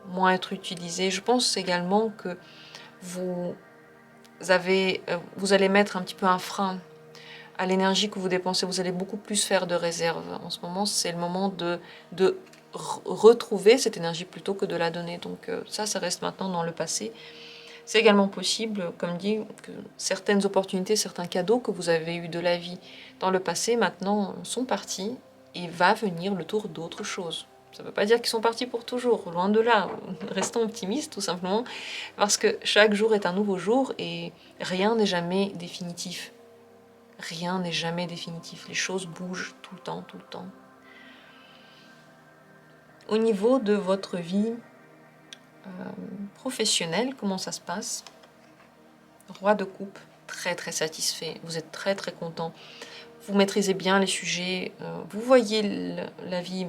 moins être utilisée. Je pense également que vous allez mettre un petit peu un frein à l'énergie que vous dépensez, vous allez beaucoup plus faire de réserve. En ce moment, c'est le moment de retrouver cette énergie plutôt que de la donner. Donc ça reste maintenant dans le passé. C'est également possible, comme dit, que certaines opportunités, certains cadeaux que vous avez eus de la vie dans le passé, maintenant sont partis et va venir le tour d'autres choses. Ça ne veut pas dire qu'ils sont partis pour toujours, loin de là. Restons optimistes tout simplement, parce que chaque jour est un nouveau jour et rien n'est jamais définitif. Rien n'est jamais définitif, les choses bougent tout le temps, tout le temps. Au niveau de votre vie professionnelle, comment ça se passe? Roi de coupe, très très satisfait, vous êtes très très content, vous maîtrisez bien les sujets, vous voyez la vie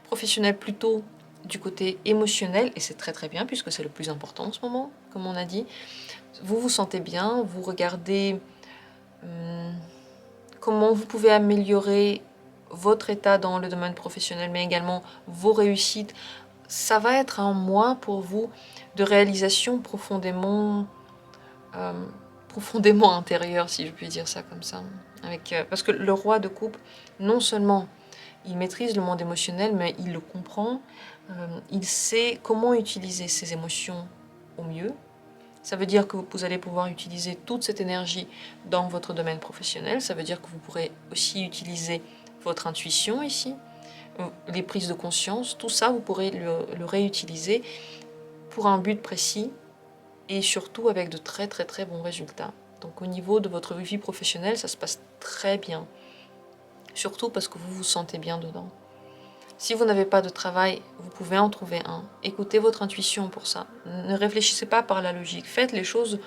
professionnelle plutôt du côté émotionnel, et c'est très très bien puisque c'est le plus important en ce moment, comme on a dit. Vous vous sentez bien, vous regardez comment vous pouvez améliorer votre état dans le domaine professionnel, mais également vos réussites. Ça va être un mois pour vous de réalisation profondément intérieure, si je puis dire ça comme ça. Parce que le roi de coupe, non seulement il maîtrise le monde émotionnel, mais il le comprend, il sait comment utiliser ses émotions au mieux. Ça veut dire que vous allez pouvoir utiliser toute cette énergie dans votre domaine professionnel. Ça veut dire que vous pourrez aussi utiliser votre intuition ici, les prises de conscience. Tout ça, vous pourrez le réutiliser pour un but précis et surtout avec de très très très bons résultats. Donc au niveau de votre vie professionnelle, ça se passe très bien. Surtout parce que vous vous sentez bien dedans. Si vous n'avez pas de travail, vous pouvez en trouver un. Écoutez votre intuition pour ça. Ne réfléchissez pas par la logique. Faites les choses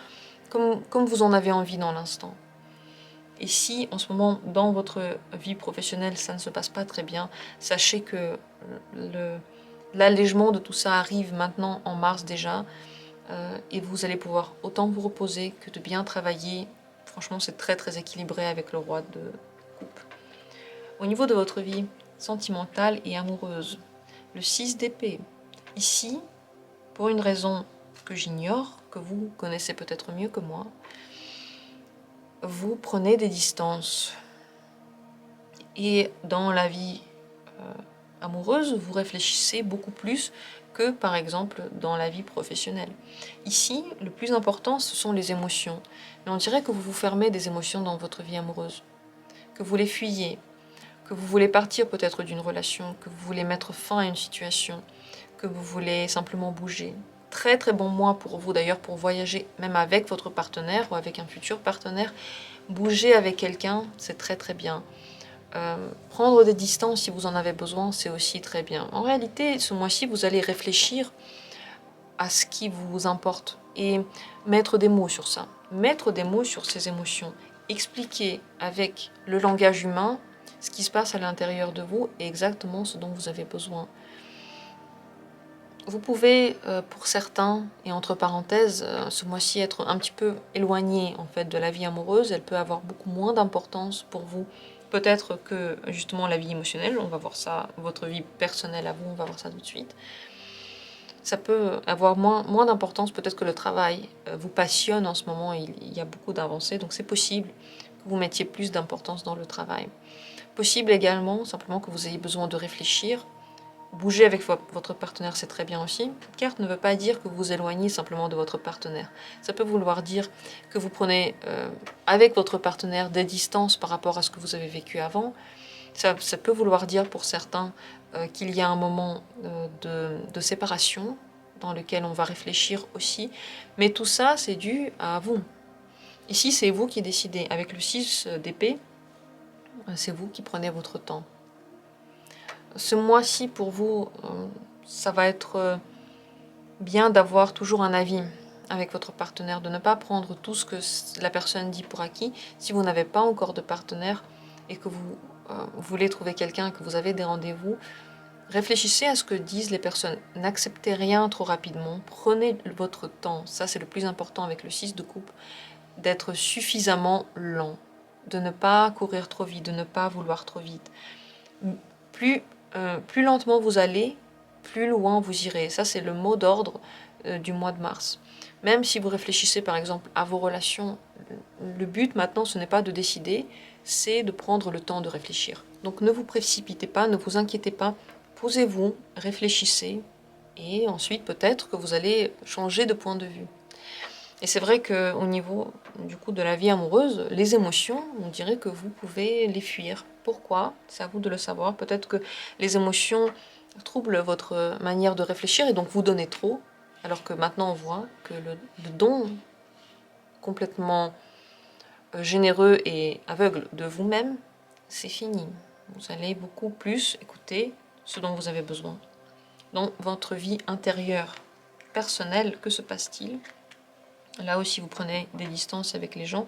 comme vous en avez envie dans l'instant. Et si en ce moment, dans votre vie professionnelle, ça ne se passe pas très bien, sachez que l'allègement de tout ça arrive maintenant en mars déjà, et vous allez pouvoir autant vous reposer que de bien travailler. Franchement, c'est très très équilibré avec le roi de coupe. Au niveau de votre vie sentimentale et amoureuse, le 6 d'épée. Ici, pour une raison que j'ignore, que vous connaissez peut-être mieux que moi, vous prenez des distances. Et dans la vie amoureuse, vous réfléchissez beaucoup plus que par exemple dans la vie professionnelle. Ici, le plus important, ce sont les émotions. Mais on dirait que vous vous fermez des émotions dans votre vie amoureuse, que vous les fuyez, que vous voulez partir peut-être d'une relation, que vous voulez mettre fin à une situation, que vous voulez simplement bouger. Très très bon mois pour vous d'ailleurs pour voyager, même avec votre partenaire ou avec un futur partenaire. Bouger avec quelqu'un, c'est très très bien. Prendre des distances si vous en avez besoin, c'est aussi très bien. En réalité, ce mois-ci, vous allez réfléchir à ce qui vous importe et mettre des mots sur ça. Mettre des mots sur ces émotions. Expliquer avec le langage humain ce qui se passe à l'intérieur de vous et exactement ce dont vous avez besoin. Vous pouvez, pour certains, et entre parenthèses, ce mois-ci être un petit peu éloigné en fait de la vie amoureuse. Elle peut avoir beaucoup moins d'importance pour vous. Peut-être que justement la vie émotionnelle, on va voir ça, votre vie personnelle à vous, on va voir ça tout de suite. Ça peut avoir moins d'importance, peut-être que le travail vous passionne en ce moment, il y a beaucoup d'avancées, donc c'est possible que vous mettiez plus d'importance dans le travail. Possible également, simplement que vous ayez besoin de réfléchir. Bouger avec votre partenaire, c'est très bien aussi. Carte ne veut pas dire que vous vous éloignez simplement de votre partenaire. Ça peut vouloir dire que vous prenez avec votre partenaire des distances par rapport à ce que vous avez vécu avant. Ça peut vouloir dire pour certains qu'il y a un moment de séparation dans lequel on va réfléchir aussi. Mais tout ça, c'est dû à vous. Ici, c'est vous qui décidez. Avec le 6 d'épée, c'est vous qui prenez votre temps. Ce mois-ci, pour vous, ça va être bien d'avoir toujours un avis avec votre partenaire, de ne pas prendre tout ce que la personne dit pour acquis. Si vous n'avez pas encore de partenaire et que vous voulez trouver quelqu'un, que vous avez des rendez-vous, réfléchissez à ce que disent les personnes. N'acceptez rien trop rapidement. Prenez votre temps. Ça, c'est le plus important avec le 6 de coupe, d'être suffisamment lent, de ne pas courir trop vite, de ne pas vouloir trop vite. Plus lentement vous allez, plus loin vous irez. Ça, c'est le mot d'ordre du mois de mars. Même si vous réfléchissez par exemple à vos relations, le but maintenant, ce n'est pas de décider, c'est de prendre le temps de réfléchir. Donc ne vous précipitez pas, ne vous inquiétez pas, posez-vous, réfléchissez, et ensuite peut-être que vous allez changer de point de vue. Et c'est vrai qu'au niveau du coup de la vie amoureuse, les émotions, on dirait que vous pouvez les fuir. Pourquoi? C'est à vous de le savoir. Peut-être que les émotions troublent votre manière de réfléchir et donc vous donnez trop, alors que maintenant on voit que le don complètement généreux et aveugle de vous-même, c'est fini. Vous allez beaucoup plus écouter ce dont vous avez besoin. Dans votre vie intérieure, personnelle, que se passe-t-il? Là aussi, vous prenez des distances avec les gens.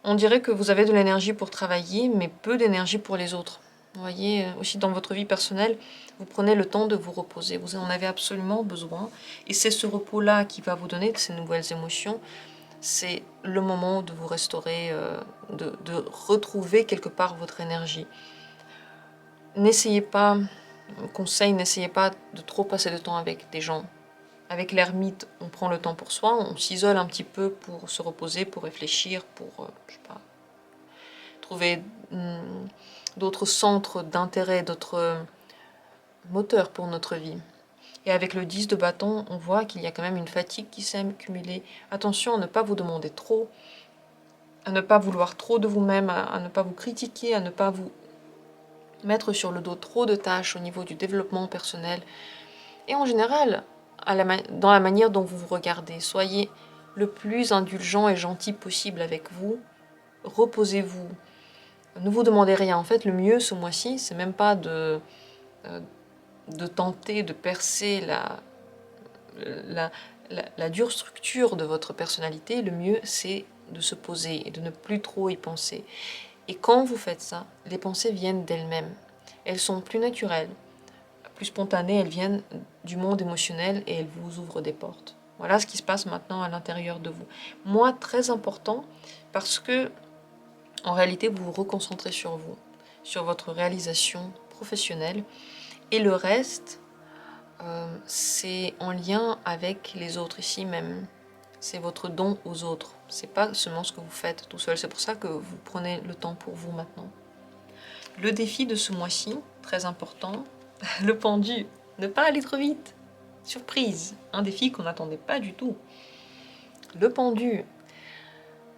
On dirait que vous avez de l'énergie pour travailler, mais peu d'énergie pour les autres. Vous voyez, aussi dans votre vie personnelle, vous prenez le temps de vous reposer. Vous en avez absolument besoin. Et c'est ce repos-là qui va vous donner de ces nouvelles émotions. C'est le moment de vous restaurer, de retrouver quelque part votre énergie. N'essayez pas, conseil, n'essayez pas de trop passer de temps avec des gens. Avec l'ermite, on prend le temps pour soi, on s'isole un petit peu pour se reposer, pour réfléchir, pour je sais pas, trouver d'autres centres d'intérêt, d'autres moteurs pour notre vie. Et avec le 10 de bâton, on voit qu'il y a quand même une fatigue qui s'est accumulée. Attention à ne pas vous demander trop, à ne pas vouloir trop de vous-même, à ne pas vous critiquer, à ne pas vous mettre sur le dos trop de tâches au niveau du développement personnel. Et en général, dans la manière dont vous vous regardez. Soyez le plus indulgent et gentil possible avec vous. Reposez-vous. Ne vous demandez rien. En fait, le mieux ce mois-ci, c'est même pas de tenter de percer la dure structure de votre personnalité. Le mieux, c'est de se poser et de ne plus trop y penser. Et quand vous faites ça, les pensées viennent d'elles-mêmes. Elles sont plus naturelles, plus spontanées, elles viennent du monde émotionnel et elles vous ouvrent des portes. Voilà ce qui se passe maintenant à l'intérieur de vous. Moi, très important, parce que en réalité, vous vous reconcentrez sur vous, sur votre réalisation professionnelle, et le reste, c'est en lien avec les autres ici même. C'est votre don aux autres. C'est pas seulement ce que vous faites tout seul. C'est pour ça que vous prenez le temps pour vous maintenant. Le défi de ce mois-ci, très important, le pendu. Ne pas aller trop vite. Surprise, un défi qu'on n'attendait pas du tout. Le pendu.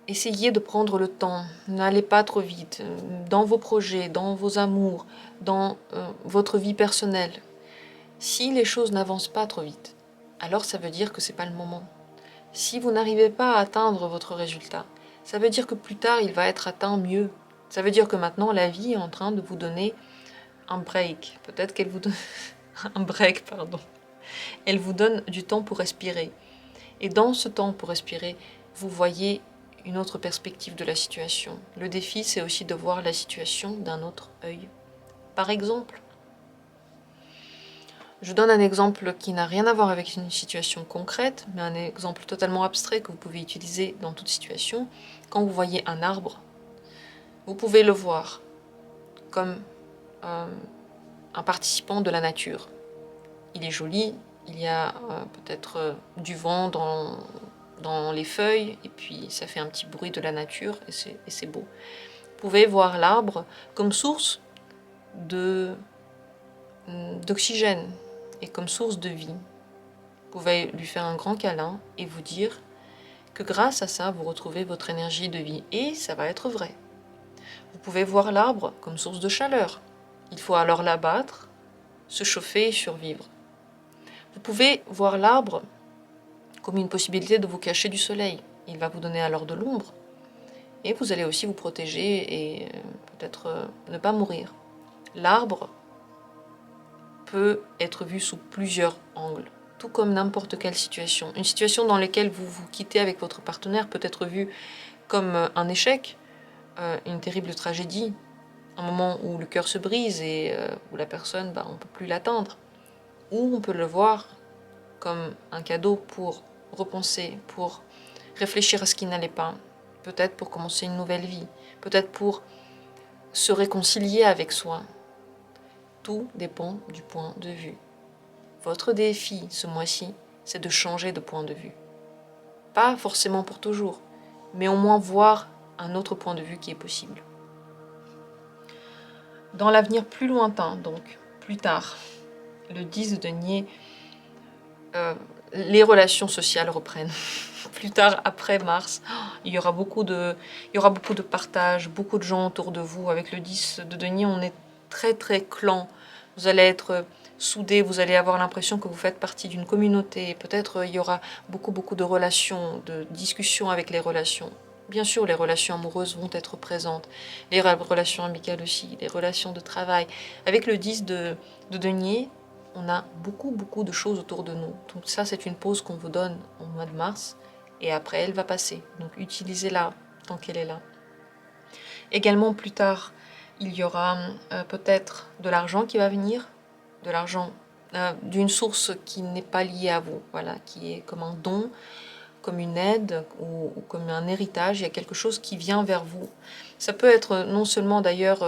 Essayez de prendre le temps. N'allez pas trop vite. Dans vos projets, dans vos amours, dans votre vie personnelle. Si les choses n'avancent pas trop vite, alors ça veut dire que c'est pas le moment. Si vous n'arrivez pas à atteindre votre résultat, ça veut dire que plus tard il va être atteint mieux. Ça veut dire que maintenant la vie est en train de vous donner un break. Peut-être qu'elle vous donne un break, pardon. Elle vous donne du temps pour respirer. Et dans ce temps pour respirer, vous voyez une autre perspective de la situation. Le défi, c'est aussi de voir la situation d'un autre œil. Par exemple, je donne un exemple qui n'a rien à voir avec une situation concrète, mais un exemple totalement abstrait que vous pouvez utiliser dans toute situation. Quand vous voyez un arbre, vous pouvez le voir comme un participant de la nature. Il est joli, il y a peut-être du vent dans les feuilles, et puis ça fait un petit bruit de la nature, et c'est beau. Vous pouvez voir l'arbre comme source d'oxygène et comme source de vie. Vous pouvez lui faire un grand câlin et vous dire que grâce à ça, vous retrouvez votre énergie de vie. Et ça va être vrai. Vous pouvez voir l'arbre comme source de chaleur. Il faut alors l'abattre, se chauffer et survivre. Vous pouvez voir l'arbre comme une possibilité de vous cacher du soleil. Il va vous donner alors de l'ombre. Et vous allez aussi vous protéger et peut-être ne pas mourir. L'arbre peut être vu sous plusieurs angles, tout comme n'importe quelle situation. Une situation dans laquelle vous vous quittez avec votre partenaire peut être vue comme un échec, une terrible tragédie, un moment où le cœur se brise et où la personne, on ne peut plus l'atteindre. Ou on peut le voir comme un cadeau pour repenser, pour réfléchir à ce qui n'allait pas, peut-être pour commencer une nouvelle vie, peut-être pour se réconcilier avec soi. Tout dépend du point de vue. Votre défi ce mois-ci, c'est de changer de point de vue. Pas forcément pour toujours, mais au moins voir un autre point de vue qui est possible. Dans l'avenir plus lointain, donc, plus tard, le 10 de denier, les relations sociales reprennent. Plus tard, après mars, il y aura beaucoup de partage, beaucoup de gens autour de vous. Avec le 10 de denier, on est très très clan. Vous allez être soudés, vous allez avoir l'impression que vous faites partie d'une communauté. Peut-être il y aura beaucoup de relations, de discussions avec les relations. Bien sûr, les relations amoureuses vont être présentes, les relations amicales aussi, les relations de travail. Avec le 10 de denier, on a beaucoup de choses autour de nous. Donc ça, c'est une pause qu'on vous donne au mois de mars. Et après, elle va passer. Donc utilisez-la tant qu'elle est là. Également, plus tard, il y aura peut-être de l'argent qui va venir, de l'argent d'une source qui n'est pas liée à vous, voilà, qui est comme un don, comme une aide ou comme un héritage. Il y a quelque chose qui vient vers vous. Ça peut être non seulement d'ailleurs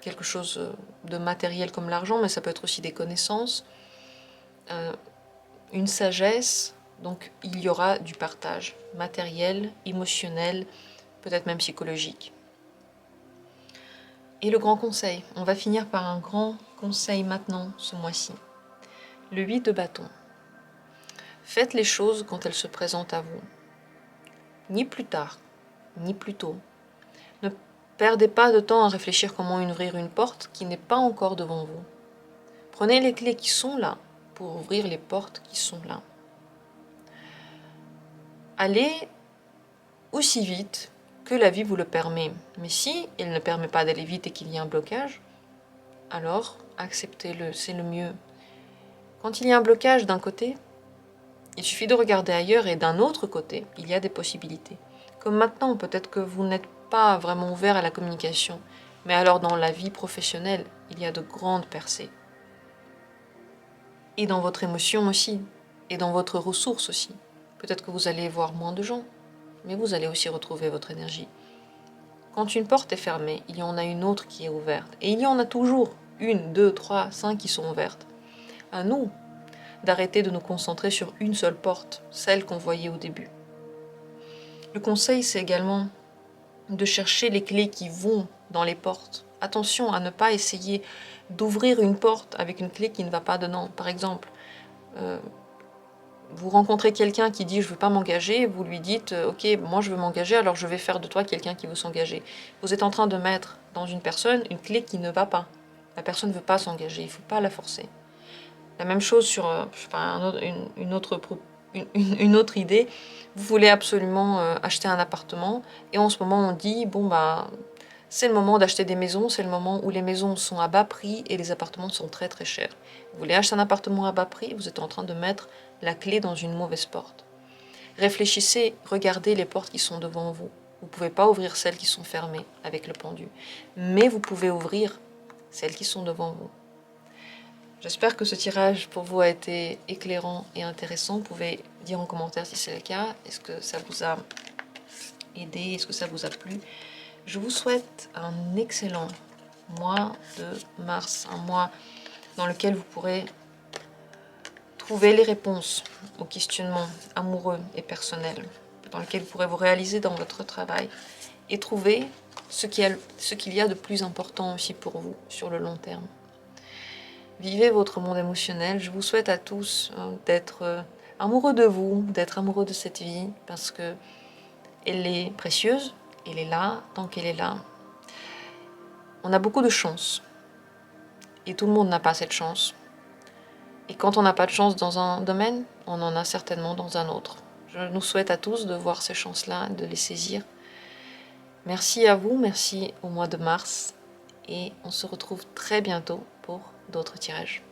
quelque chose de matériel comme l'argent, mais ça peut être aussi des connaissances, une sagesse. Donc il y aura du partage matériel, émotionnel, peut-être même psychologique. Et le grand conseil, on va finir par un grand conseil maintenant ce mois-ci. Le 8 de bâton. Faites les choses quand elles se présentent à vous. Ni plus tard, ni plus tôt. Ne perdez pas de temps à réfléchir comment ouvrir une porte qui n'est pas encore devant vous. Prenez les clés qui sont là pour ouvrir les portes qui sont là. Allez aussi vite que la vie vous le permet. Mais si elle ne permet pas d'aller vite et qu'il y a un blocage, alors acceptez-le, c'est le mieux. Quand il y a un blocage d'un côté, il suffit de regarder ailleurs et d'un autre côté, il y a des possibilités. Comme maintenant, peut-être que vous n'êtes pas vraiment ouvert à la communication, mais alors dans la vie professionnelle, il y a de grandes percées. Et dans votre émotion aussi, et dans votre ressource aussi. Peut-être que vous allez voir moins de gens, mais vous allez aussi retrouver votre énergie. Quand une porte est fermée, il y en a une autre qui est ouverte. Et il y en a toujours une, deux, trois, cinq qui sont ouvertes. À nous d'arrêter de nous concentrer sur une seule porte, celle qu'on voyait au début. Le conseil, c'est également de chercher les clés qui vont dans les portes. Attention à ne pas essayer d'ouvrir une porte avec une clé qui ne va pas dedans. Par exemple, vous rencontrez quelqu'un qui dit « je ne veux pas m'engager », vous lui dites « ok, moi je veux m'engager, alors je vais faire de toi quelqu'un qui veut s'engager ». Vous êtes en train de mettre dans une personne une clé qui ne va pas. La personne ne veut pas s'engager, il ne faut pas la forcer. La même chose sur je sais pas, une autre idée. Vous voulez absolument acheter un appartement et en ce moment on dit « bon bah c'est le moment d'acheter des maisons, c'est le moment où les maisons sont à bas prix et les appartements sont très très chers. Vous voulez acheter un appartement à bas prix, vous êtes en train de mettre la clé dans une mauvaise porte. Réfléchissez, regardez les portes qui sont devant vous. Vous ne pouvez pas ouvrir celles qui sont fermées avec le pendu, mais vous pouvez ouvrir celles qui sont devant vous. J'espère que ce tirage pour vous a été éclairant et intéressant. Vous pouvez dire en commentaire si c'est le cas. Est-ce que ça vous a aidé? Est-ce que ça vous a plu? Je vous souhaite un excellent mois de mars, un mois dans lequel vous pourrez trouver les réponses aux questionnements amoureux et personnels, dans lequel vous pourrez vous réaliser dans votre travail et trouver ce qu'il y a de plus important aussi pour vous sur le long terme. Vivez votre monde émotionnel. Je vous souhaite à tous d'être amoureux de vous, d'être amoureux de cette vie, parce que elle est précieuse, elle est là, tant qu'elle est là. On a beaucoup de chance, et tout le monde n'a pas cette chance. Et quand on n'a pas de chance dans un domaine, on en a certainement dans un autre. Je nous souhaite à tous de voir ces chances-là, de les saisir. Merci à vous, merci au mois de mars, et on se retrouve très bientôt pour d'autres tirages.